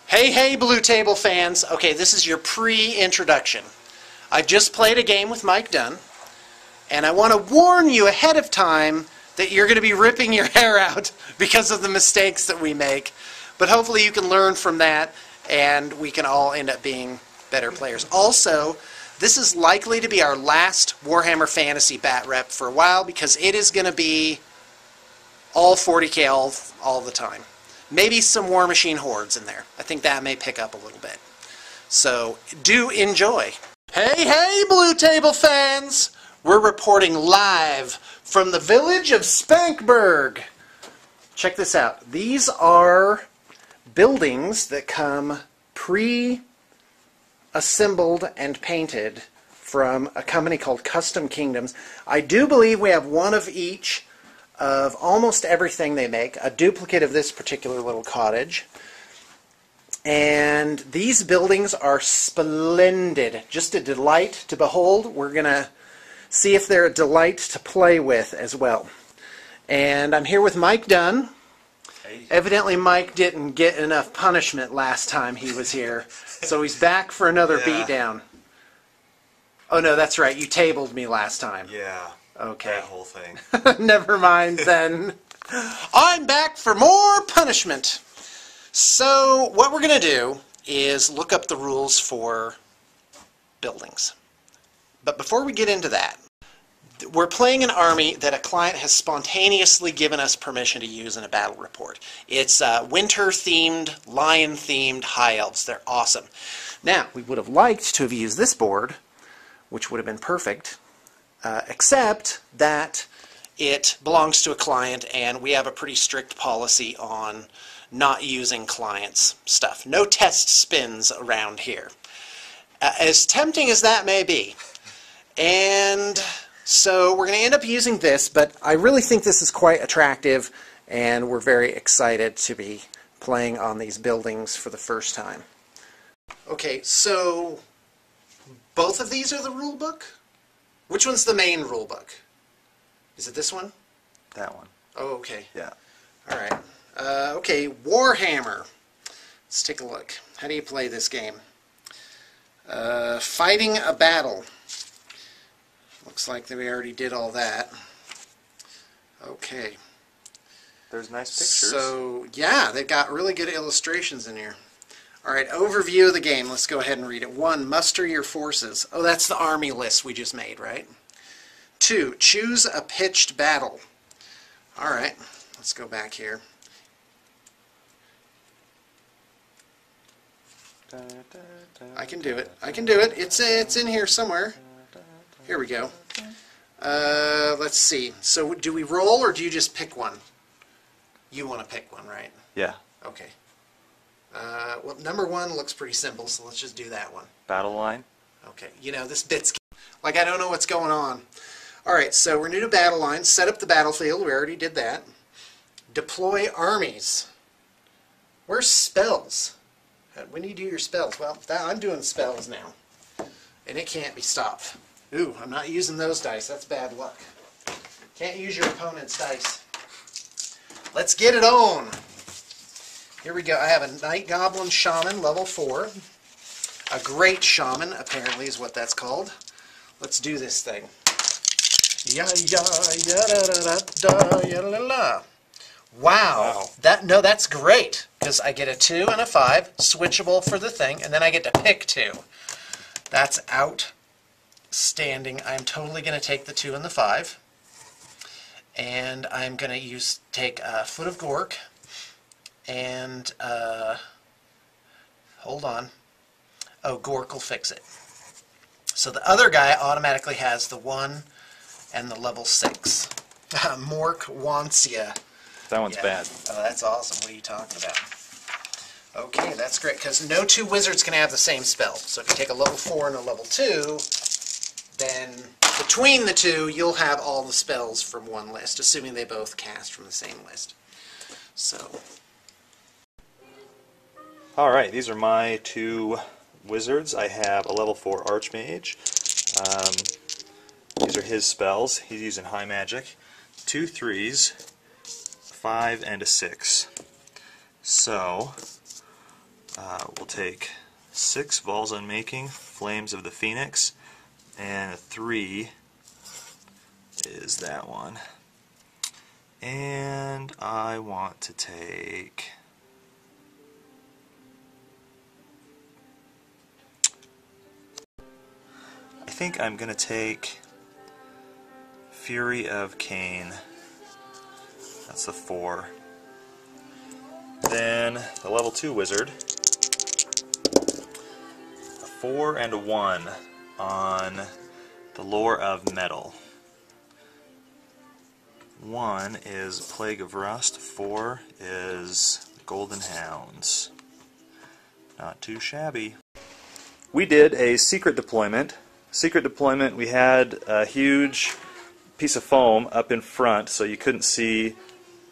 Hey, hey, Blue Table fans. Okay, this is your pre-introduction. I've just played a game with Mike Dunn, and I want to warn you ahead of time that you're going to be ripping your hair out because of the mistakes that we make. But hopefully you can learn from that, and we can all end up being better players. Also, this is likely to be our last Warhammer Fantasy bat rep for a while, because it is going to be all 40k all the time. Maybe some War Machine Hordes in there. I think that may pick up a little bit. So, do enjoy. Hey, hey, Blue Table fans! We're reporting live from the village of Spankburg. Check this out. These are buildings that come pre-assembled and painted from a company called Custom Kingdoms. I do believe we have one of each of almost everything they make, a duplicate of this particular little cottage. And these buildings are splendid, just a delight to behold. We're going to see if they're a delight to play with as well. And I'm here with Mike Dunn. Hey. Evidently Mike didn't get enough punishment last time he was here, so he's back for another beatdown. Oh no, that's right, you tabled me last time. Yeah. Okay. That whole thing. Never mind then. I'm back for more punishment. So what we're going to do is look up the rules for buildings. But before we get into that, we're playing an army that a client has spontaneously given us permission to use in a battle report. It's winter-themed, lion-themed high elves. They're awesome. Now, we would have liked to have used this board, which would have been perfect, except that it belongs to a client and we have a pretty strict policy on not using clients' stuff. No test spins around here. As tempting as that may be. And so we're going to end up using this, but I really think this is quite attractive and we're very excited to be playing on these buildings for the first time. Okay, so both of these are the rule book? Which one's the main rule book? Is it this one? That one. Oh, okay. Yeah. All right. Okay, Warhammer. Let's take a look. How do you play this game? Fighting a battle. Looks like that we already did all that. Okay. There's nice pictures. So, yeah, they've got really good illustrations in here. All right, overview of the game. Let's go ahead and read it. 1, muster your forces. Oh, that's the army list we just made, right? 2, choose a pitched battle. All right, let's go back here. I can do it. I can do it. It's in here somewhere. Here we go. Let's see. So do we roll or do you just pick one? You want to pick one, right? Yeah. Okay. Well, number 1 looks pretty simple, so let's just do that one. Battle line. Okay, you know, this bit's like I don't know what's going on. Alright, so we're new to battle lines. Set up the battlefield. We already did that. Deploy armies. Where's spells? When do you do your spells? Well, I'm doing spells now. And it can't be stopped. Ooh, I'm not using those dice. That's bad luck. Can't use your opponent's dice. Let's get it on. Here we go. I have a Night Goblin Shaman, level 4. A Great Shaman, apparently, is what that's called. Let's do this thing. Wow. That's great, because I get a 2 and a 5, switchable for the thing, and then I get to pick 2. That's outstanding. I'm totally going to take the 2 and the 5, and I'm going to take a Foot of Gork. And, hold on. Oh, Gork will fix it. So the other guy automatically has the 1 and the level 6. Mork Wansia. That one's bad. Oh, that's awesome. What are you talking about? Okay, that's great, because no 2 wizards can have the same spell. So if you take a level 4 and a level 2, then between the 2, you'll have all the spells from one list, assuming they both cast from the same list. So... Alright, these are my 2 wizards. I have a level 4 Archmage. These are his spells. He's using high magic. 2 3s, 5, and a 6. So, We'll take 6 Balls Unmaking, Flames of the Phoenix, and 3 is that one. And I want to take... I think I'm going to take Fury of Cain. That's the 4. Then the level 2 wizard. A 4 and a 1 on the Lore of Metal. 1 is Plague of Rust, 4 is Golden Hounds. Not too shabby. We did a secret deployment. Secret deployment, we had a huge piece of foam up in front so you couldn't see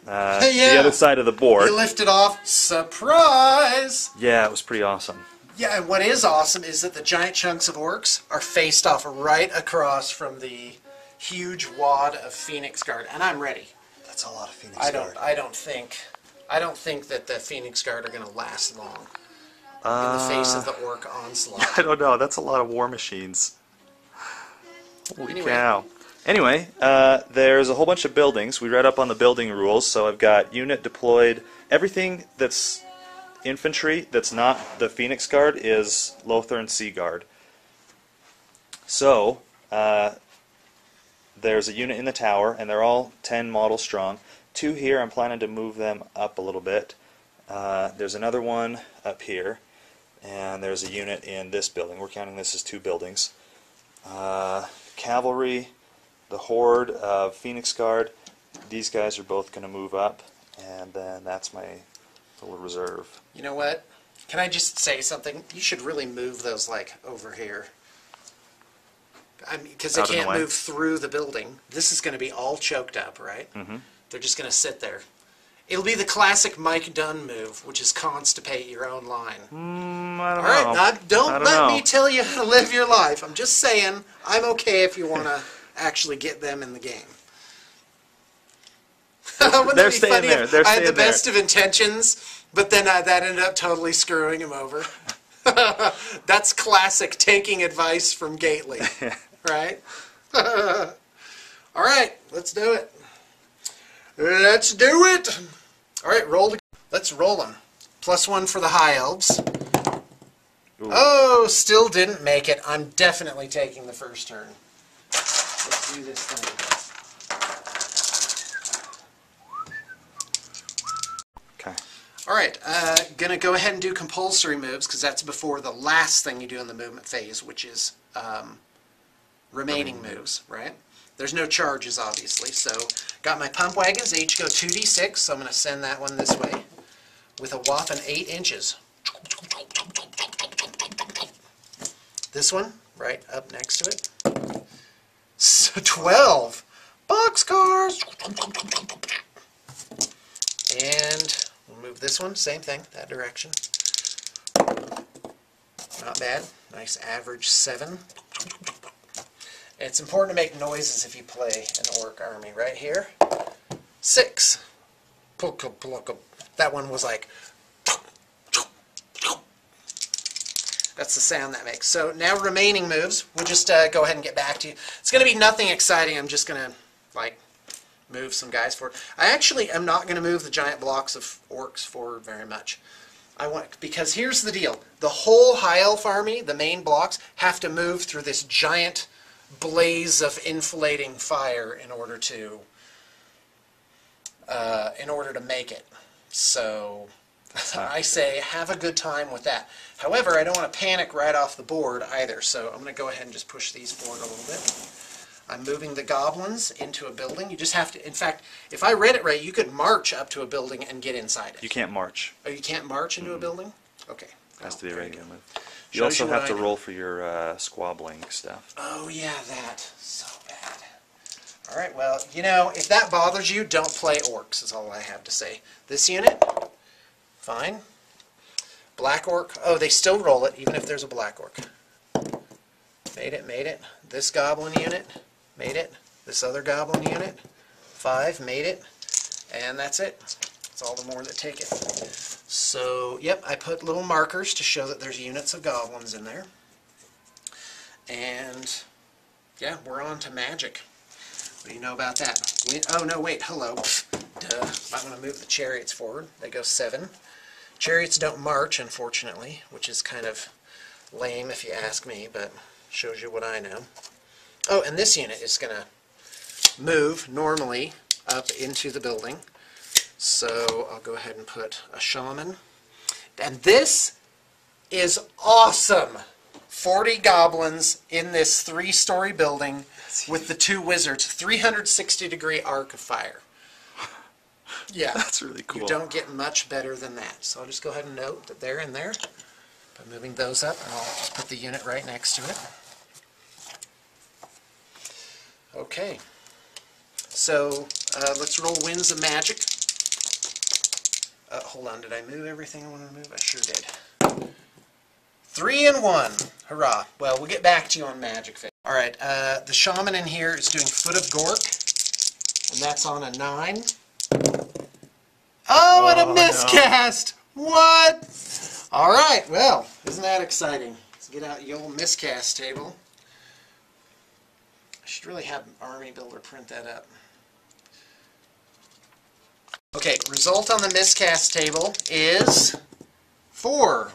the other side of the board. You lift it off. Surprise! Yeah, it was pretty awesome. Yeah, and what is awesome is that the giant chunks of orcs are faced off right across from the huge wad of Phoenix Guard, and I'm ready. That's a lot of Phoenix Guard. I don't think that the Phoenix Guard are going to last long in the face of the orc onslaught. I don't know. That's a lot of war machines. Holy cow. Anyway, there's a whole bunch of buildings. We read up on the building rules, so I've got unit deployed. Everything that's infantry that's not the Phoenix Guard is Lothern Sea Guard. So, there's a unit in the tower, and they're all 10 models strong. 2 here, I'm planning to move them up a little bit. There's another one up here, and there's a unit in this building. We're counting this as 2 buildings. Cavalry, the horde of Phoenix Guard, these guys are both going to move up, and then that's my little reserve. You know what? Can I just say something? You should really move those, like, over here. I mean, because they can't move through the building. This is going to be all choked up, right? Mm-hmm. They're just going to sit there. It'll be the classic Mike Dunn move, which is constipate your own line. I don't know. All right, don't let me tell you how to live your life. I'm just saying, I'm okay if you want to actually get them in the game. They're staying there. They're I had the best of intentions, but then that ended up totally screwing him over. That's classic taking advice from Gately, right? All right, let's do it. Let's do it. All right, let's roll them. +1 for the high elves. Ooh. Oh, still didn't make it. I'm definitely taking the first turn. Let's do this thing. Okay. All right, gonna go ahead and do compulsory moves because that's before the last thing you do in the movement phase, which is remaining moves, right? There's no charges, obviously, so got my pump wagons. They each go 2d6, so I'm going to send that one this way with a whopping 8 inches. This one, right up next to it. So 12 boxcars. And we'll move this one, same thing, that direction. Not bad. Nice average 7. It's important to make noises if you play an orc army. Right here, 6. That one was like, that's the sound that makes. So now remaining moves, we'll just go ahead and get back to you. It's going to be nothing exciting. I'm just going to like move some guys forward. I actually am not going to move the giant blocks of orcs forward very much. Because here's the deal. The whole high elf army, the main blocks, have to move through this giant blaze of inflating fire in order to make it. So I say have a good time with that. However, I don't want to panic right off the board either, so I'm going to go ahead and just push these forward a little bit. I'm moving the goblins into a building. You just have to, in fact, if I read it right, you could march up to a building and get inside it. You can't march. Oh, you can't march into a building? Okay. Has to be a regular move. You also have to roll for your squabbling stuff. Oh yeah, that. So bad. Alright, well, you know, if that bothers you, don't play orcs, is all I have to say. This unit, fine. Black orc, oh, they still roll it, even if there's a black orc. Made it, made it. This goblin unit, made it. This other goblin unit, 5, made it. And that's it. That's all the more that take it. So, yep, I put little markers to show that there's units of goblins in there. And, yeah, we're on to magic. What do you know about that? Oh, no, wait, hello. Duh. Might want to move the chariots forward. They go 7. Chariots don't march, unfortunately, which is kind of lame if you ask me, but shows you what I know. Oh, and this unit is going to move normally up into the building. So I'll go ahead and put a shaman. And this is awesome! 40 goblins in this 3-story building with the 2 wizards. 360-degree arc of fire. Yeah. That's really cool. You don't get much better than that. So I'll just go ahead and note that they're in there by moving those up, and I'll just put the unit right next to it. Okay. So let's roll Winds of Magic. Hold on, did I move everything I wanted to move? I sure did. 3 and 1. Hurrah. Well, we'll get back to you on magic phase. Alright, the shaman in here is doing Foot of Gork, and that's on a 9. Oh, and a miscast! No. What? Alright, well, isn't that exciting? Let's get out the old miscast table. I should really have Army Builder print that up. Okay, result on the miscast table is 4.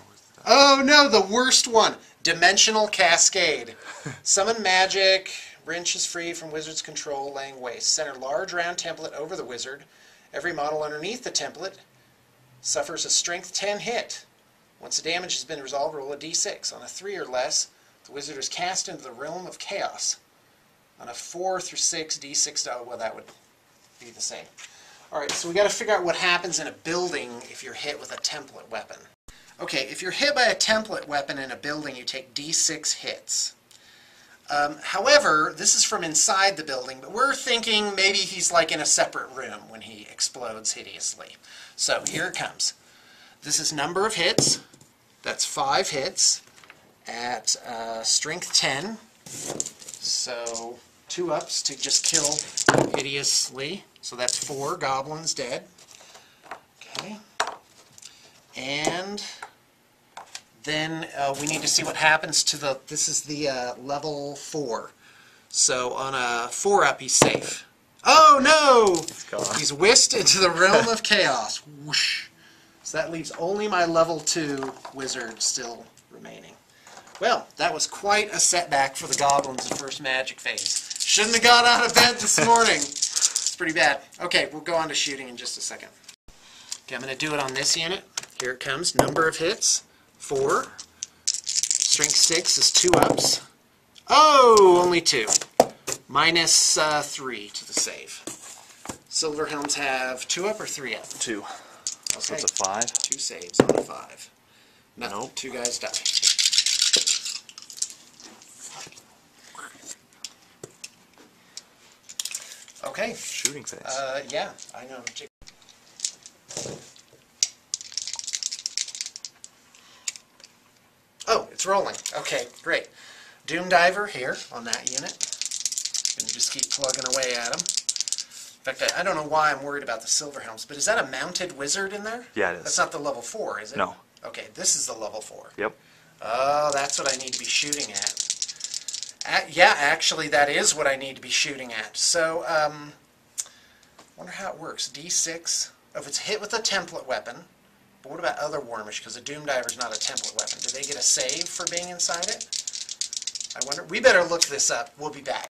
Oh no, the worst one. Dimensional Cascade. Summon magic. Wrench is free from wizard's control, laying waste. Center large round template over the wizard. Every model underneath the template suffers a strength 10 hit. Once the damage has been resolved, roll a d6. On a 3 or less, the wizard is cast into the realm of chaos. On a 4 through 6, d6, oh, well, that would be the same. Alright, so we got to figure out what happens in a building if you're hit with a template weapon. Okay, if you're hit by a template weapon in a building, you take d6 hits. However, this is from inside the building, but we're thinking maybe he's like in a separate room when he explodes hideously. So here it comes. This is number of hits. That's 5 hits at strength 10. So 2 ups to just kill hideously. So that's 4 goblins dead. Okay. And then we need to see what happens to the, this is the level 4. So on a 4 up he's safe. Oh no! He's whisked into the realm of chaos. Whoosh. So that leaves only my level 2 wizard still remaining. Well, that was quite a setback for the goblins in first magic phase. Shouldn't have got out of bed this morning. It's pretty bad. Okay, we'll go on to shooting in just a second. Okay, I'm going to do it on this unit. Here it comes. Number of hits, 4. Strength 6 is 2 ups. Oh, only 2. Minus 3 to the save. Silver helms have 2 up or 3 up? 2. Okay. So it's a 5. 2 saves on a 5. No, nope. 2 guys die. Okay. Shooting phase. Yeah, I know. Oh, it's rolling. Okay, great. Doom Diver here on that unit. And just keep plugging away at him. In fact, I don't know why I'm worried about the Silver Helms, but is that a mounted wizard in there? Yeah, it is. That's not the level 4, is it? No. Okay, this is the level 4. Yep. Oh, that's what I need to be shooting at. Yeah, actually, that is what I need to be shooting at. So, wonder how it works. D6. If it's hit with a template weapon, but what about other Warmish? Because a Doom Diver's not a template weapon. Do they get a save for being inside it? I wonder. We better look this up. We'll be back.